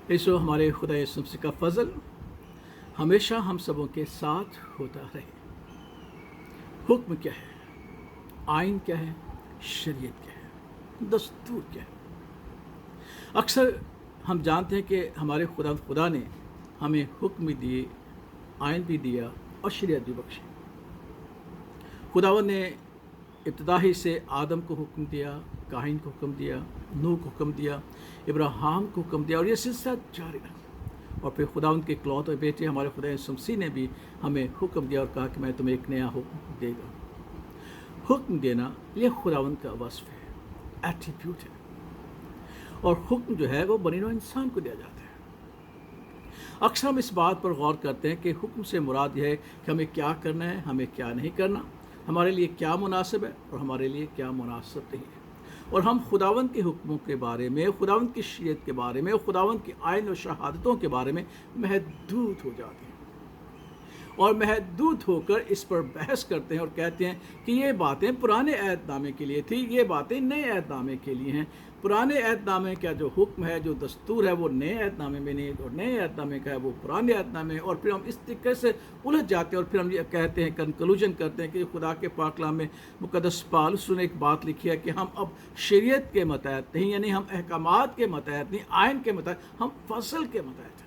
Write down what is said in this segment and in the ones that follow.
ایسو ہمارے خدا یسوع مسیح کا فضل ہمیشہ ہم سبوں کے ساتھ ہوتا رہے۔ حکم کیا ہے؟ آئین کیا ہے؟ شریعت کیا ہے؟ دستور کیا ہے؟ اکثر ہم جانتے ہیں کہ ہمارے خدا نے ہمیں حکم بھی دیے، آئین بھی دیا اور شریعت بھی بخشی۔ خداوند نے ابتدائی سے آدم کو حکم دیا، کاہن کو حکم دیا، نوح کو حکم دیا، ابراہیم کو حکم دیا، اور یہ سلسلہ جاری رہا۔ اور پھر خداوند کے اکلوتے بیٹے ہمارے خدا یسوع مسیح نے بھی ہمیں حکم دیا اور کہا کہ میں تمہیں ایک نیا حکم دے گا۔ حکم دینا یہ خداوند کا وصف ہے، ایٹریبیوٹ ہے، اور حکم جو ہے وہ بنی نوع انسان کو دیا جاتا ہے۔ اکثر ہم اس بات پر غور کرتے ہیں کہ حکم سے مراد یہ ہے کہ ہمیں کیا کرنا ہے، ہمیں کیا نہیں کرنا، ہمارے لیے کیا مناسب ہے اور ہمارے لیے کیا مناسب نہیں ہے۔ اور ہم خداوند کے حکموں کے بارے میں، خداوند کی شریعت کے بارے میں، خداوند کی آئین و شہادتوں کے بارے میں محدود ہو جاتے ہیں، اور محدود ہو کر اس پر بحث کرتے ہیں اور کہتے ہیں کہ یہ باتیں پرانے عہد نامے کے لیے تھی، یہ باتیں نئے عہد نامے کے لیے ہیں۔ پرانے عہد نامے کا جو حکم ہے، جو دستور ہے، وہ نئے عہد نامے میں نہیں، اور نئے عہد نامے کا ہے وہ پرانے عہد نامے، اور پھر ہم اس طریقے سے الجھ جاتے ہیں، اور پھر ہم یہ کہتے ہیں، کنکلوژن کرتے ہیں کہ خدا کے پاک کلام میں مقدس پالس نے ایک بات لکھی ہے کہ ہم اب شریعت کے متحد نہیں، یعنی ہم احکامات کے متحد نہیں، آئین کے متحد، ہم فضل کے متحد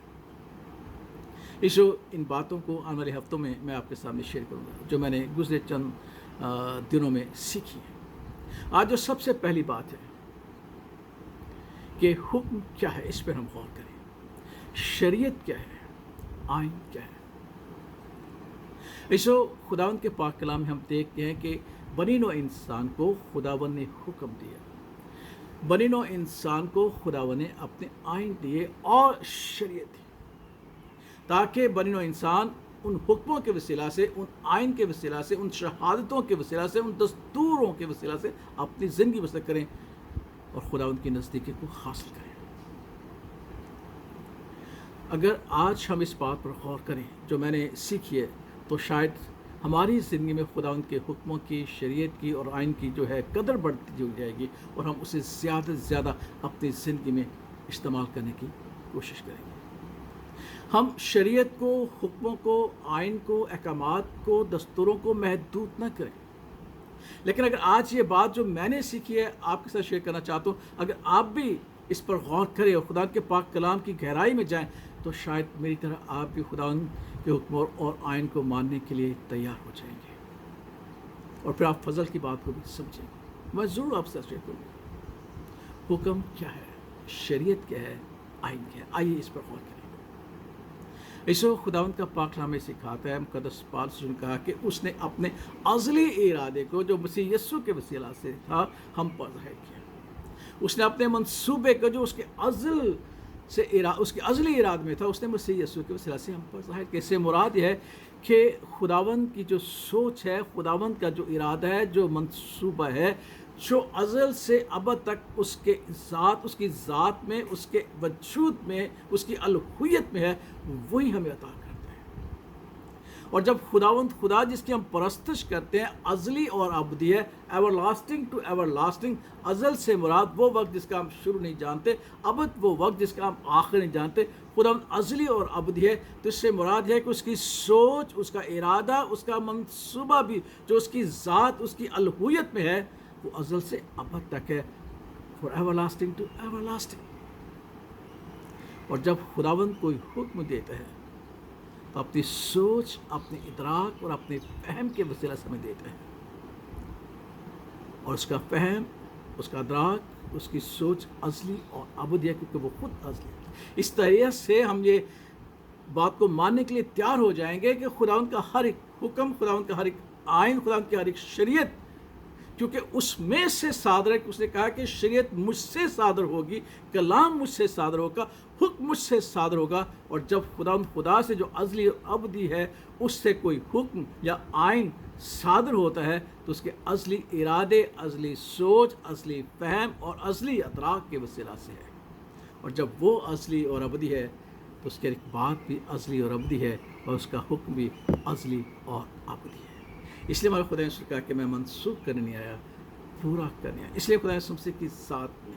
ہیں۔ ان باتوں کو آنے والے ہفتوں میں آپ کے سامنے شیئر کروں گا، جو میں نے گزرے چند دنوں میں سیکھی ہے۔ آج جو سب سے پہلی بات ہے کہ حکم کیا ہے، اس پر ہم غور کریں۔ شریعت کیا ہے، آئین کیا ہے؟ خداوند کے پاک کلام میں ہم دیکھتے ہیں کہ بنی نوع انسان کو خداوند نے حکم دیا، بنی نوع انسان کو خداوند نے اپنے آئین دیے اور شریعت دی، تاکہ بنی نوع انسان ان حکموں کے وسیلہ سے، ان آئین کے وسیلہ سے، ان شہادتوں کے وسیلہ سے، ان دستوروں کے وسیلہ سے اپنی زندگی بسر کریں اور خداوند کی نزدیکی کو حاصل کریں۔ اگر آج ہم اس بات پر غور کریں جو میں نے سیکھی ہے، تو شاید ہماری زندگی میں خداوند کے حکموں کی، شریعت کی اور آئین کی جو ہے قدر بڑھتی جائے گی، اور ہم اسے زیادہ سے زیادہ اپنی زندگی میں استعمال کرنے کی کوشش کریں گے۔ ہم شریعت کو، حکموں کو، آئین کو، احکامات کو، دستوروں کو محدود نہ کریں، لیکن اگر آج یہ بات جو میں نے سیکھی ہے آپ کے ساتھ شیئر کرنا چاہتا ہوں، اگر آپ بھی اس پر غور کریں اور خدا کے پاک کلام کی گہرائی میں جائیں، تو شاید میری طرح آپ بھی خدا کے حکموں اور آئین کو ماننے کے لیے تیار ہو جائیں گے، اور پھر آپ فضل کی بات کو بھی سمجھیں گے۔ میں ضرور آپ سے شیئر کروں گا حکم کیا ہے، شریعت کیا ہے، آئین کیا ہے۔ آئیے اس پر غور کریں۔ خداوند کا پاک کلام میں سکھاتا ہے، مقدس پالس نے کہا کہ اس نے اپنے ازلی ارادے کو جو مسیح یسوع کے وسیلہ سے تھا ہم پر ظاہر کیا۔ اس نے اپنے منصوبے کو جو اس کے ازلی اراد میں تھا، اس نے مسیح یسوع کے وسیلہ سے ہم پر ظاہر کیا۔ اس سے مراد یہ ہے کہ خداوند کی جو سوچ ہے، خداوند کا جو ارادہ ہے، جو منصوبہ ہے، جو ازل سے ابد تک اس کے ذات، اس کی ذات میں، اس کے وجود میں، اس کی الوہیت میں ہے، وہی ہمیں عطا کرتا ہے۔ اور جب خداوند خدا جس کی ہم پرستش کرتے ہیں ازلی اور ابدی ہے، everlasting to everlasting, ازل سے مراد وہ وقت جس کا ہم شروع نہیں جانتے، ابد وہ وقت جس کا ہم آخر نہیں جانتے، خداوند ازلی اور ابدی ہے، تو اس سے مراد ہے کہ اس کی سوچ، اس کا ارادہ، اس کا منصوبہ بھی جو اس کی ذات، اس کی الوہیت میں ہے، وہ ازل سے ابد تک ہے، for everlasting to everlasting. اور جب خداوند کوئی حکم دیتا ہے تو اپنی سوچ، اپنے ادراک اور اپنے فہم کے وسیلہ سے ہمیں دیتا ہے، اور اس کا فہم، اس کا ادراک، اس کی سوچ ازلی اور ابدی ہے، کیونکہ وہ خود ازلی ہے۔ اس طرح سے ہم یہ بات کو ماننے کے لیے تیار ہو جائیں گے کہ خداوند کا ہر ایک حکم، خداوند کا ہر ایک آئین، خداوند کی ہر ایک شریعت، کیونکہ اس میں سے صادر ہے کہ اس نے کہا کہ شریعت مجھ سے صادر ہوگی، کلام مجھ سے صادر ہوگا، حکم مجھ سے صادر ہوگا۔ اور جب خدا سے جو ازلی اور ابدی ہے اس سے کوئی حکم یا آئین صادر ہوتا ہے، تو اس کے ازلی ارادے، ازلی سوچ، ازلی فہم اور ازلی ادراک کے وسیلہ سے ہے۔ اور جب وہ ازلی اور ابدی ہے تو اس کی ایک بات بھی ازلی اور ابدی ہے، اور اس کا حکم بھی ازلی اور ابدی ہے۔ اس لیے ہمارے خدا نے کہا کہ میں منسوخ کرنے نہیں آیا، پورا کرنے آیا۔ اس لیے خدا نے کی ذات میں